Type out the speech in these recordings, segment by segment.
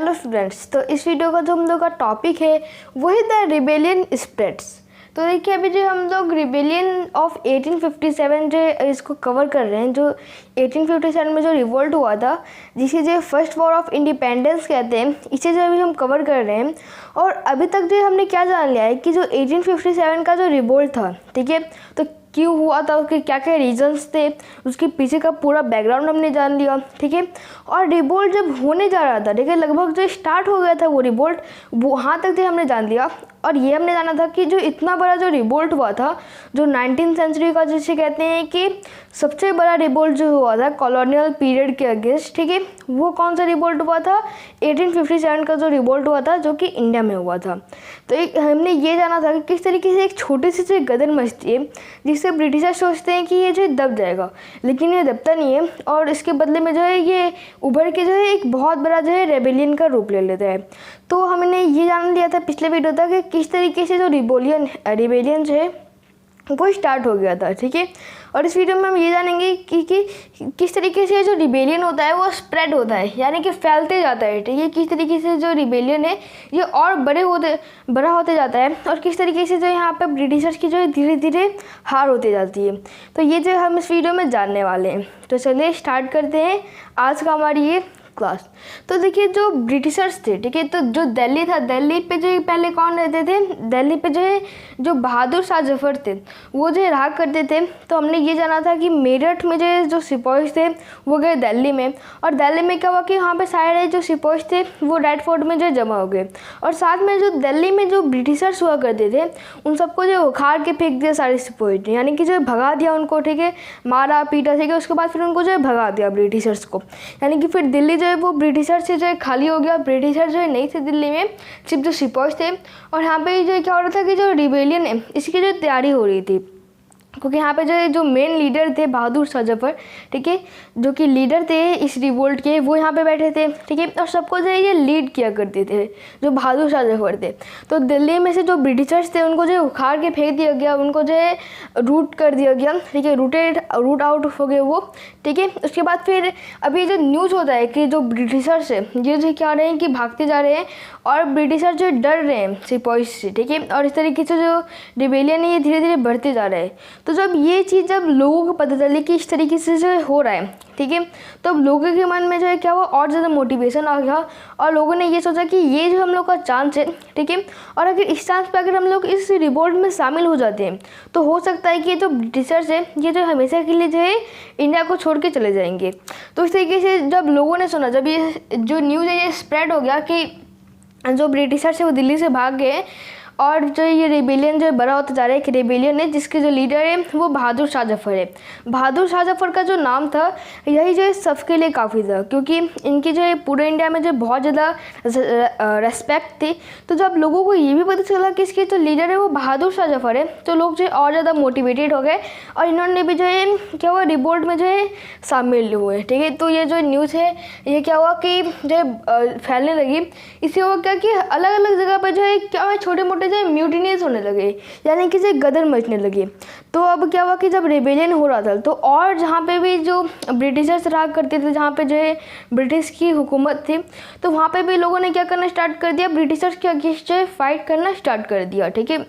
Hello students, तो इस video का जो हम लोग का टॉपिक है वो है द रिबेलियन स्प्रेड्स। तो देखिए अभी जो हम लोग रिबेलियन ऑफ 1857 जो इसको कवर कर रहे हैं, जो 1857 में जो रिवोल्ट हुआ था, जिसे जो फर्स्ट वॉर ऑफ इंडिपेंडेंस कहते हैं, इसे जो अभी हम कवर कर रहे हैं। और अभी तक जो हमने क्या जान लिया है कि जो 1857 का जो रिवोल्ट था, ठीक है, तो क्यों हुआ था, उसके क्या क्या रीजंस थे, उसके पीछे का पूरा बैकग्राउंड हमने जान लिया, ठीक है। और रिवोल्ट जब होने जा रहा था, ठीक है, लगभग जो स्टार्ट हो गया था वो रिवोल्ट, वहाँ तक जो हमने जान लिया। और ये हमने जाना था कि जो इतना बड़ा जो रिवोल्ट हुआ था, जो 19th सेंचुरी का जिसे कहते हैं कि सबसे बड़ा रिवोल्ट जो हुआ था कॉलोनियल पीरियड के अगेंस्ट, ठीक है, वो कौन सा रिवोल्ट हुआ था? 1857 का जो रिवोल्ट हुआ था, जो कि इंडिया में हुआ था। तो एक हमने ये जाना था कि किस तरीके से एक छोटी सी जो गदर मचती है, जिससे ब्रिटिशर सोचते हैं कि ये जो दब जाएगा, लेकिन ये दबता नहीं है, और इसके बदले में जो है ये उभर के जो है एक बहुत बड़ा जो है रेबेलियन का रूप ले लेता है। तो हमने ये जान लिया था पिछले वीडियो तक कि किस तरीके से जो रिबेलियन जो है वो स्टार्ट हो गया था, ठीक है। और इस वीडियो में हम ये जानेंगे कि किस तरीके से जो रिबेलियन होता है वो स्प्रेड होता है, यानी कि फैलते जाता है, ठीक है। किस तरीके से जो रिबेलियन है ये और बड़ा होते जाता है, और किस तरीके से जो यहाँ पे ब्रिटिशर्स की जो धीरे धीरे हार होती जाती है। तो ये जो हम इस वीडियो में जानने वाले हैं। तो चलिए स्टार्ट करते हैं आज का हमारी ये क्लास। तो देखिए जो ब्रिटिशर्स थे, ठीक है, तो जो दिल्ली था, दिल्ली पे जो पहले कौन रहते थे? दिल्ली पे जो है जो बहादुर शाह जफर थे वो जो रहा करते थे। तो हमने ये जाना था कि मेरठ में जो सिपाही थे वो गए दिल्ली में, और दिल्ली में क्या हुआ कि वहाँ पे सारे जो सिपाही थे वो रेड फोर्ट में जो जमा हो गए, और साथ में जो दिल्ली में जो ब्रिटिशर्स हुआ करते थे उन सबको जो उखाड़ के फेंक दिया सारे सिपाही, यानी कि जो भगा दिया उनको, ठीक है, मारा पीटा, ठीक है। उसके बाद फिर उनको जो है भगा दिया ब्रिटिशर्स को, यानी कि फिर दिल्ली जो है वो ब्रिटिशर से जो है खाली हो गया। ब्रिटिशर जो है नहीं थे दिल्ली में, सिर्फ जो सिपाही थे। और यहाँ पे जो क्या हो रहा था कि जो रिबेलियन है इसकी जो तैयारी हो रही थी, क्योंकि यहाँ पे जो मेन लीडर थे बहादुर शाह जफर, ठीक है, जो कि लीडर थे इस रिवोल्ट के, वो यहाँ पे बैठे थे, ठीक है। और सबको जो है ये लीड किया करते थे जो बहादुर शाह जफर थे। तो दिल्ली में से जो ब्रिटिशर्स थे उनको जो उखाड़ के फेंक दिया गया, उनको जो है रूट कर दिया गया, ठीक है, रूट आउट हो गए वो, ठीक है। उसके बाद फिर अभी जो न्यूज़ होता है कि जो ब्रिटिशर्स है ये जो क्या रहे हैं कि भागते जा रहे हैं, और ब्रिटिशर जो डर रहे हैं सिपाही से, ठीक है। और इस तरीके से जो रिबेलियन है ये धीरे धीरे बढ़ते जा रहे हैं। तो जब ये चीज़ जब लोगों को पता चली कि इस तरीके से जो हो रहा है, ठीक है, तो अब लोगों के मन में जो है क्या हुआ, और ज़्यादा मोटिवेशन आ गया, और लोगों ने ये सोचा कि ये जो हम लोग का चांस है, ठीक है, और अगर इस चांस पे अगर हम लोग इस रिवोल्ट में शामिल हो जाते हैं तो हो सकता है कि जो ब्रिटिशर्स है ये जो हमेशा के लिए जो है इंडिया को छोड़ के चले जाएंगे। तो इस तरीके से जब लोगों ने सुना, जब ये जो न्यूज़ है ये स्प्रेड हो गया कि जो ब्रिटिशर्स है वो दिल्ली से भाग गए, और जो ये रेबेलियन जो बड़ा होता जा रहा है कि रेबेलियन है जिसके जो लीडर है वो बहादुर शाह जफर है। बहादुर शाह जफर का जो नाम था यही जो है सबके लिए काफ़ी था, क्योंकि इनकी जो है पूरे इंडिया में जो बहुत ज़्यादा रेस्पेक्ट थी। तो जब लोगों को ये भी पता चला कि इसके जो लीडर है वो बहादुर शाह जफर है, तो लोग जो है और ज़्यादा मोटिवेटेड हो गए, और इन्होंने भी जो है क्या हुआ, रिवोल्ट में जो है शामिल हुए, ठीक है। तो ये जो न्यूज़ है ये क्या हुआ कि जो है फैलने लगी। इससे हुआ क्या कि अलग अलग जगह पर जो है क्या हुआ, छोटे मोटे जो म्यूटिनीज होने लगे, यानी कि गदर मचने लगे। तो अब क्या हुआ कि जब रेबेलियन हो रहा था तो और जहाँ पे भी जो ब्रिटिशर्स रहा करते थे, जहाँ पे जो है ब्रिटिश की हुकूमत थी, तो वहाँ पे भी लोगों ने क्या करना स्टार्ट कर दिया, ब्रिटिशर्स के अगेंस्ट जो है फाइट करना स्टार्ट कर दिया, ठीक है।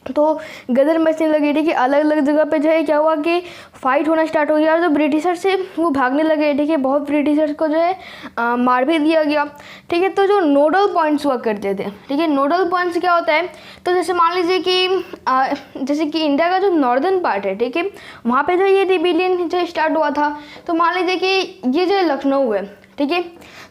तो गदर मचने लगी, ठीक है, अलग अलग जगह पे जो है क्या हुआ कि फाइट होना स्टार्ट हो गया, और जो ब्रिटिशर्स से वो भागने लगे, ठीक है। बहुत ब्रिटिशर्स को जो है मार भी दिया गया, ठीक है। तो जो नोडल पॉइंट्स हुआ करते थे, ठीक है, नोडल पॉइंट्स क्या होता है, तो जैसे मान लीजिए कि जैसे कि इंडिया का जो नॉर्दर्न पार्ट है, ठीक है, वहाँ पे जो ये रिबेलियन जो स्टार्ट हुआ था। तो मान लीजिए कि ये जो लखनऊ है, ठीक है,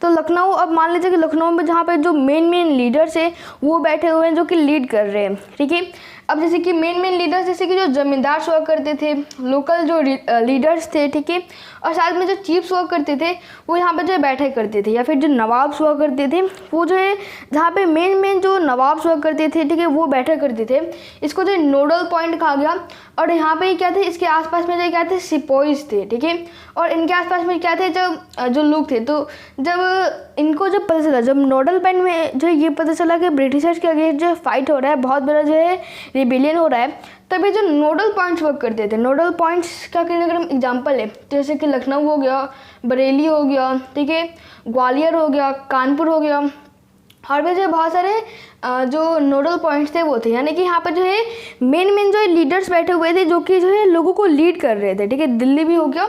तो लखनऊ, अब मान लीजिए कि लखनऊ में जहाँ पे जो मेन लीडर्स है वो बैठे हुए हैं जो कि लीड कर रहे हैं, ठीक है। अब जैसे कि मेन लीडर्स जैसे कि जो जमींदार हुआ करते थे, लोकल जो लीडर्स थे, ठीक है, और साथ में जो चीफ्स हुआ करते थे वो यहाँ पे जो बैठे करते थे, या फिर जो नवाब हुआ करते थे वो जो है जहाँ पे मेन जो नवाब हुआ करते थे, ठीक है, वो बैठे करते थे। इसको जो नोडल पॉइंट कहा गया। और यहाँ पे क्या थे, इसके आसपास में जो क्या थे, सिपाहीज थे, ठीक है, और इनके आसपास में क्या थे, जो लोग थे। तो जब इनको जब पता चला, जब नोडल पॉइंट में जो ये पता चला कि ब्रिटिशर्स के अगेंस्ट जो फाइट हो रहा है, बहुत बड़ा जो है रिबेलियन हो रहा है तभी जो नोडल पॉइंट्स वर्क करते थे। नोडल पॉइंट्स का अगर हम एग्जांपल है जैसे कि लखनऊ हो गया, बरेली हो गया, ठीक है, ग्वालियर हो गया, कानपुर हो गया, और भी जो बहुत सारे जो नोडल पॉइंट्स थे वो थे, यानी कि यहाँ पर जो है मेन जो लीडर्स बैठे हुए थे जो कि जो है लोगों को लीड कर रहे थे, ठीक है। दिल्ली भी हो गया,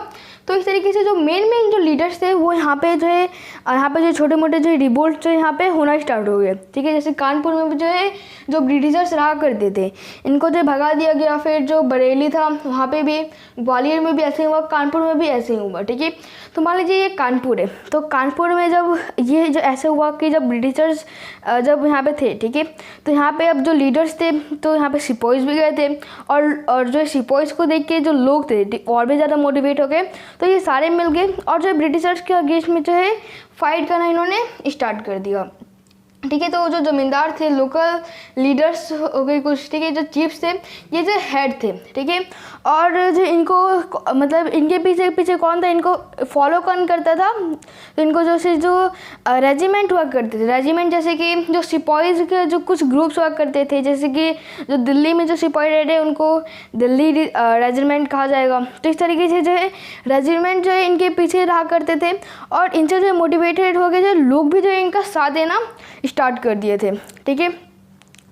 तो इस तरीके से जो मेन जो लीडर्स थे वो यहाँ पे जो है यहाँ पे जो छोटे मोटे जो रिवोल्ट जो यहाँ पे होना स्टार्ट हो गए, ठीक है। जैसे कानपुर में भी जो है जो ब्रिटिशर्स रहा करते थे इनको जो भगा दिया गया, फिर जो बरेली था वहाँ पे भी, ग्वालियर में भी ऐसे ही हुआ, कानपुर में भी ऐसे ही हुआ, ठीक है। तो मान लीजिए ये कानपुर है, तो कानपुर में जब ये जो ऐसे हुआ कि जब ब्रिटिशर्स जब यहाँ पे थे, ठीक है, तो यहाँ पे अब जो लीडर्स थे तो यहाँ पे सिपाहीज भी गए थे, और जो सिपाहीज को देख के जो लोग थे और भी ज़्यादा मोटिवेट हो गए, तो ये सारे मिल गए और जो ब्रिटिशर्स के अगेंस्ट में जो है फाइट करना इन्होंने स्टार्ट कर दिया, ठीक है। तो जो जमींदार थे, लोकल लीडर्स हो गए कुछ, ठीक है, जो चीफ्स थे ये जो हेड थे, ठीक है। और जो इनको मतलब इनके पीछे कौन था, इनको फॉलो कौन करता था, तो इनको जो रेजिमेंट हुआ करते थे, रेजिमेंट जैसे कि जो सिपाहीज के जो कुछ ग्रुप्स हुआ करते थे, जैसे कि जो दिल्ली में जो सिपाही रहते हैं उनको दिल्ली रेजिमेंट कहा जाएगा। तो इस तरीके से जो है रेजिमेंट जो है इनके पीछे रहा करते थे, और इनसे जो मोटिवेटेड हो गए जो लोग भी जो है इनका साथ देना स्टार्ट कर दिए थे, ठीक है।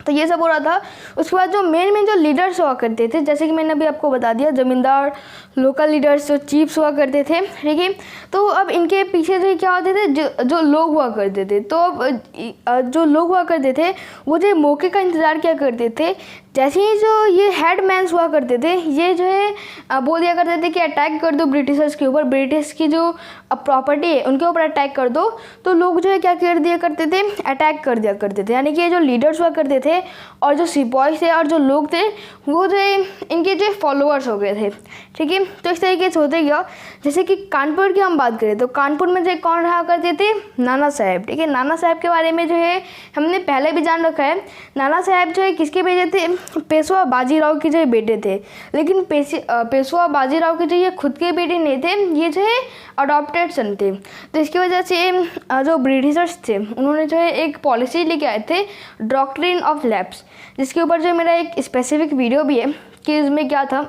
तो ये सब हो रहा था। उसके बाद जो मेन जो लीडर्स हुआ करते थे, जैसे कि मैंने अभी आपको बता दिया, जमींदार, लोकल लीडर्स, जो चीफ्स हुआ करते थे, ठीक है। तो अब इनके पीछे से क्या होते थे, जो लोग हुआ करते थे, तो अब जो लोग हुआ करते थे वो जो मौके का इंतज़ार क्या करते थे, जैसे ही जो ये हेडमैन्स हुआ करते थे ये जो है बोल दिया करते थे कि अटैक कर दो ब्रिटिशर्स के ऊपर, ब्रिटिश की जो प्रॉपर्टी है उनके ऊपर अटैक कर दो, तो लोग जो है क्या कर दिया करते थे, अटैक कर दिया करते थे। यानी कि ये जो लीडर्स हुआ करते थे और जो सिपाही थे और जो लोग थे वो जो है इनके जो फॉलोअर्स हो गए थे, ठीक है। तो इस तरीके से होते गया। जैसे कि कानपुर की हम बात करें तो कानपुर में जो कौन रहा करते थे, नाना साहब, ठीक है। नाना साहब के बारे में जो है हमने पहले भी जान रखा है। नाना साहब जो है किसके बेटे थे, पेशवा बाजीराव के जो बेटे थे, लेकिन पेशवा बाजीराव के जो ये खुद के बेटे नहीं थे, ये जो है अडॉप्टेड सन थे। तो इसकी वजह से जो ब्रिटिशर्स थे उन्होंने जो है एक पॉलिसी लेके आए थे, डॉक्ट्रिन ऑफ लैप्स, जिसके ऊपर जो मेरा एक स्पेसिफिक वीडियो भी है कि इसमें क्या था।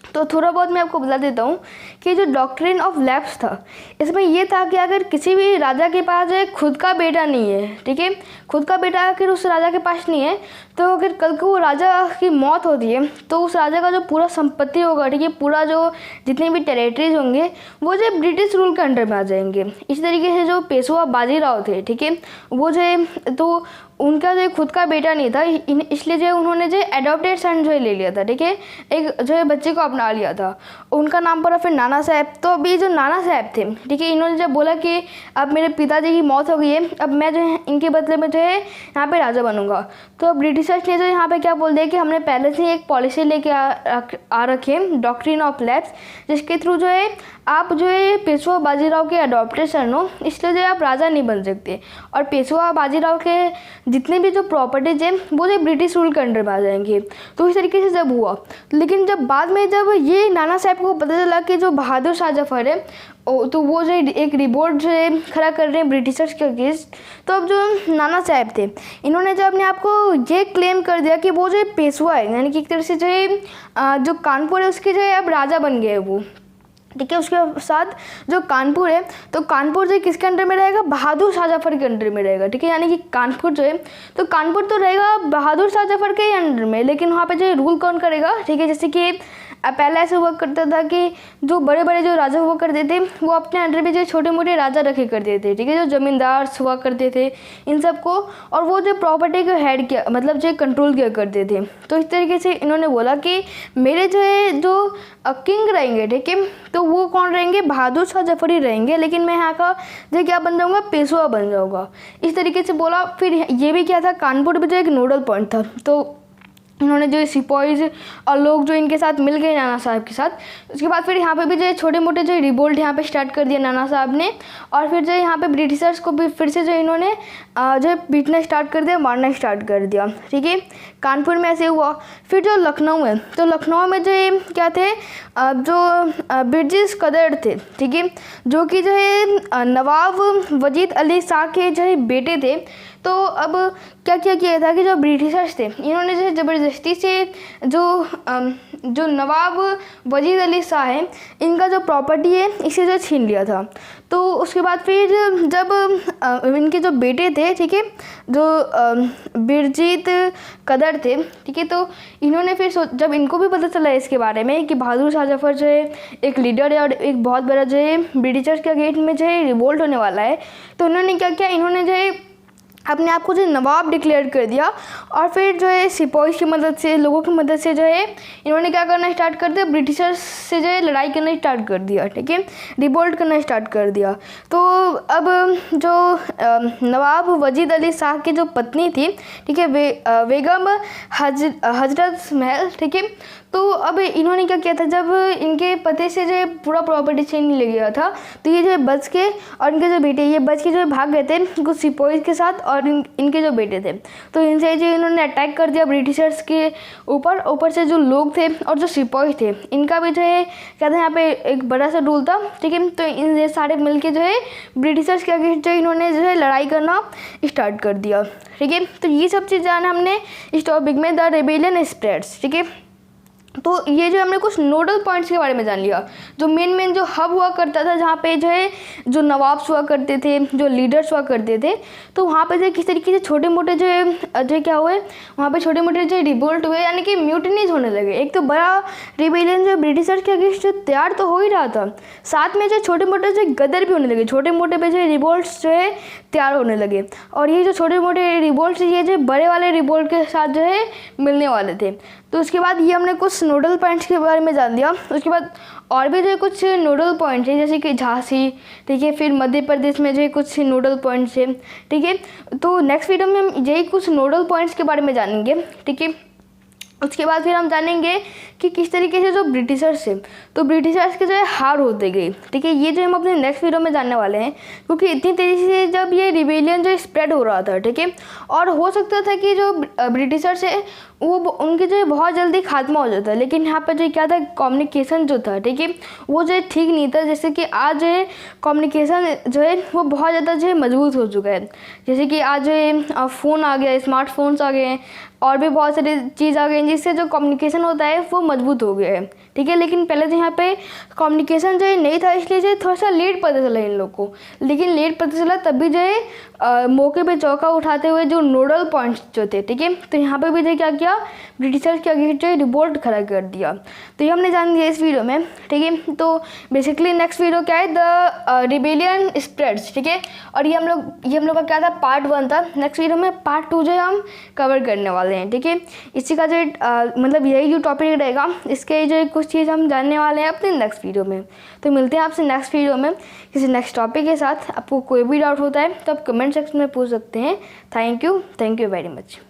तो थोड़ा बहुत मैं आपको बता देता हूँ कि जो डॉक्ट्रिन ऑफ लैप्स था इसमें ये था कि अगर किसी भी राजा के पास जो है खुद का बेटा नहीं है, ठीक है, खुद का बेटा अगर उस राजा के पास नहीं है, तो अगर कल को वो राजा की मौत होती है तो उस राजा का जो पूरा संपत्ति होगा, ठीक है, पूरा जो जितने भी टेरिटरीज होंगे वो जो ब्रिटिश रूल के अंडर में आ जाएंगे। इस तरीके से जो पेशवा बाजीराव थे, ठीक है, वो जो है तो उनका जो खुद का बेटा नहीं था, इसलिए जो उन्होंने जो एडॉप्टेड सन जो है ले लिया था, ठीक है, एक जो है बच्चे को अपना लिया था, उनका नाम पड़ा फिर नाना साहब। तो अभी जो नाना साहब थे, ठीक है, इन्होंने जब बोला कि अब मेरे पिताजी की मौत हो गई है, अब मैं जो है इनके बदले में जो है यहाँ पे राजा बनूंगा। तो ब्रिटिशर्स ने जो यहाँ पे क्या बोल दिया कि हमने पहले से एक पॉलिसी लेके आ रखी है, डॉक्ट्रिन ऑफ लैप्स, जिसके थ्रू जो है आप जो है पेशवा बाजीराव के अडॉप्टेड सन हो, इसलिए जो है आप राजा नहीं बन सकते, और पेशवा बाजीराव के जितने भी जो प्रॉपर्टीज हैं वो जो ब्रिटिश रूल के अंडर में आ जाएंगे। तो इस तरीके से जब हुआ, लेकिन जब बाद में जब ये नाना साहब को पता चला कि जो बहादुर शाह जफर है तो वो जो एक रिवोल्ट जो है खड़ा कर रहे हैं ब्रिटिशर्स के अगेंस्ट, तो अब जो नाना साहब थे इन्होंने जो अपने आप को ये क्लेम कर दिया कि वो जो पेशवा है, यानी कि एक तरह से जो है जो कानपुर है उसके जो है अब राजा बन गए वो, ठीक है। उसके साथ जो कानपुर है तो कानपुर जो किसके अंडर में रहेगा, बहादुर शाह जफर के अंडर में रहेगा, ठीक है। यानी कि कानपुर जो है तो कानपुर तो रहेगा बहादुर शाह जफर के ही अंडर में, लेकिन वहाँ पे जो रूल कौन करेगा, ठीक है। जैसे कि पहले ऐसे हुआ करता था कि जो बड़े बड़े जो राजा हुआ करते थे वो अपने अंडर में जो छोटे मोटे राजा रखे करते थे, ठीक है, जो जमींदार हुआ करते थे इन सबको, और वो जो प्रॉपर्टी को हेड किया मतलब जो कंट्रोल किया करते थे। तो इस तरीके से इन्होंने बोला कि मेरे जो है जो किंग रहेंगे, ठीक है, तो वो कौन रहेंगे, बहादुर शाह जफर ही रहेंगे, लेकिन मैं यहाँ का जो क्या बन जाऊँगा, पेशवा बन जाऊँगा। इस तरीके से बोला। फिर ये भी क्या था, कानपुर में जो एक नोडल पॉइंट था, तो इन्होंने जो सिपाहीज और लोग जो इनके साथ मिल गए नाना साहब के साथ, उसके बाद फिर यहाँ पे भी जो छोटे मोटे जो रिवोल्ट यहाँ पे स्टार्ट कर दिया नाना साहब ने, और फिर जो यहाँ पे ब्रिटिशर्स को भी फिर से जो इन्होंने जो पीटना स्टार्ट कर दिया, मारना स्टार्ट कर दिया, ठीक है। कानपुर में ऐसे हुआ। फिर जो लखनऊ है तो लखनऊ में जो क्या थे, जो ब्रिटिश कदर थे, ठीक है, जो कि जो है नवाब वजीद अली शाह के जो है बेटे थे। तो अब क्या क्या किया था कि जो ब्रिटिशर्स थे इन्होंने जो ज़बरदस्ती से जो नवाब वजीद अली शाह है इनका जो प्रॉपर्टी है इसे जो छीन लिया था। तो उसके बाद फिर जब इनके जो बेटे थे, ठीक है, जो बिरजीत कदर थे, ठीक है, तो इन्होंने फिर जब इनको भी पता चला इसके बारे में कि बहादुर शाह जफर जो है एक लीडर है और एक बहुत बड़ा जो है ब्रिटिशर्स के अगेंस्ट में जो है रिवोल्ट होने वाला है, तो उन्होंने क्या किया, इन्होंने जो है अपने आप को जो नवाब डिक्लेयर कर दिया और फिर जो है सिपाही की मदद से, लोगों की मदद से जो है इन्होंने क्या करना स्टार्ट कर दिया, ब्रिटिशर्स से जो है लड़ाई करना स्टार्ट कर दिया, ठीक है, रिवोल्ट करना स्टार्ट कर दिया। तो अब जो नवाब वजीद अली शाह की जो पत्नी थी, ठीक है, बेगम हजरत महल, ठीक है, तो अब इन्होंने क्या किया था, जब इनके पति से जो पूरा प्रॉपर्टी छीन लिया गया था तो ये जो बच के और इनके जो बेटे ये बच के जो भाग गए थे कुछ सिपाही के साथ और इनके जो बेटे थे, तो इनसे जो इन्होंने अटैक कर दिया ब्रिटिशर्स के ऊपर से जो लोग थे और जो सिपाही थे इनका भी जो है कहते हैं यहाँ पे एक बड़ा सा रूल था, ठीक है, तो इन सारे मिल के जो है ब्रिटिशर्स के अगेंस्ट जो इन्होंने जो है लड़ाई करना स्टार्ट कर दिया, ठीक है। तो ये सब चीज़ जाना हमने इस टॉपिक में द रेबेलियन स्प्रेड्स, ठीक है। तो ये जो हमने कुछ नोडल पॉइंट्स के बारे में जान लिया, जो मेन जो हब हुआ करता था जहाँ पे जो है जो नवाब्स हुआ करते थे, जो लीडर्स हुआ करते थे, तो वहाँ पे जो किस तरीके से छोटे मोटे जो क्या हुए वहाँ पे छोटे मोटे जो रिवोल्ट हुए, यानी कि म्यूटनीज होने लगे। एक तो बड़ा रिबेलियन जो ब्रिटिशर्स के अगेंस्ट जो तैयार तो हो ही रहा था, साथ में जो छोटे मोटे जो गदर भी होने लगे, छोटे मोटे पे जो रिवोल्ट्स जो है तैयार होने लगे। और ये जो छोटे मोटे रिवोल्ट्स ये जो बड़े वाले रिवोल्ट के साथ जो है मिलने वाले थे। तो उसके बाद ये हमने कुछ नोडल पॉइंट्स के बारे में जान लिया। उसके बाद और भी जो कुछ नोडल पॉइंट्स हैं जैसे कि झांसी, ठीक है, फिर मध्य प्रदेश में जो कुछ नोडल पॉइंट्स हैं, ठीक है। तो नेक्स्ट वीडियो में हम यही कुछ नोडल पॉइंट्स के बारे में जानेंगे, ठीक है। उसके बाद फिर हम जानेंगे कि किस तरीके से जो ब्रिटिशर्स थे तो ब्रिटिशर्स के जो है हार होते गई, ठीक है। ये जो हम अपने नेक्स्ट वीडियो में जानने वाले हैं, क्योंकि इतनी तेज़ी से जब ये रिबेलियन जो स्प्रेड हो रहा था, ठीक है, और हो सकता था कि जो ब्रिटिशर्स है वो उनके जो है बहुत जल्दी खात्मा हो जाता है, लेकिन यहाँ पर जो क्या था कम्युनिकेशन जो था, ठीक है, वो जो है ठीक नहीं था। जैसे कि आज जो है कम्युनिकेशन जो है वो बहुत ज़्यादा जो है मजबूत हो चुका है। जैसे कि आज जो है फ़ोन आ गया, स्मार्टफोन्स आ गए हैं और भी बहुत सारी चीज़ आ गई हैं जिससे जो कम्युनिकेशन होता है वो मजबूत हो गया है, ठीक है। लेकिन पहले तो यहाँ पे कम्युनिकेशन जो है नहीं था, इसलिए जो थोड़ा सा लेट पता चला इन लोग को, लेकिन लेट पता चला तब भी जो है मौके पे चौका उठाते हुए जो नोडल पॉइंट्स जो थे, ठीक है, तो यहाँ पे भी जो क्या किया ब्रिटिशर्स के अगेंस्ट जो है रिवोल्ट खड़ा कर दिया। तो ये हमने जान लिया इस वीडियो में, ठीक है। तो बेसिकली नेक्स्ट वीडियो क्या है, द रिबेलियन स्प्रेड्स, ठीक है, और ये हम लोग का क्या था पार्ट 1 था। नेक्स्ट वीडियो में पार्ट 2 जो है हम कवर करने वाले हैं, ठीक है। इसी का जो मतलब यही जो टॉपिक रहेगा, इसके जो कुछ चीज़ हम जानने वाले हैं अपने नेक्स्ट वीडियो में। तो मिलते हैं आपसे नेक्स्ट वीडियो में किसी नेक्स्ट टॉपिक के साथ। आपको कोई भी डाउट होता है तो आप कमेंट सेक्शन में पूछ सकते हैं। Thank you very much.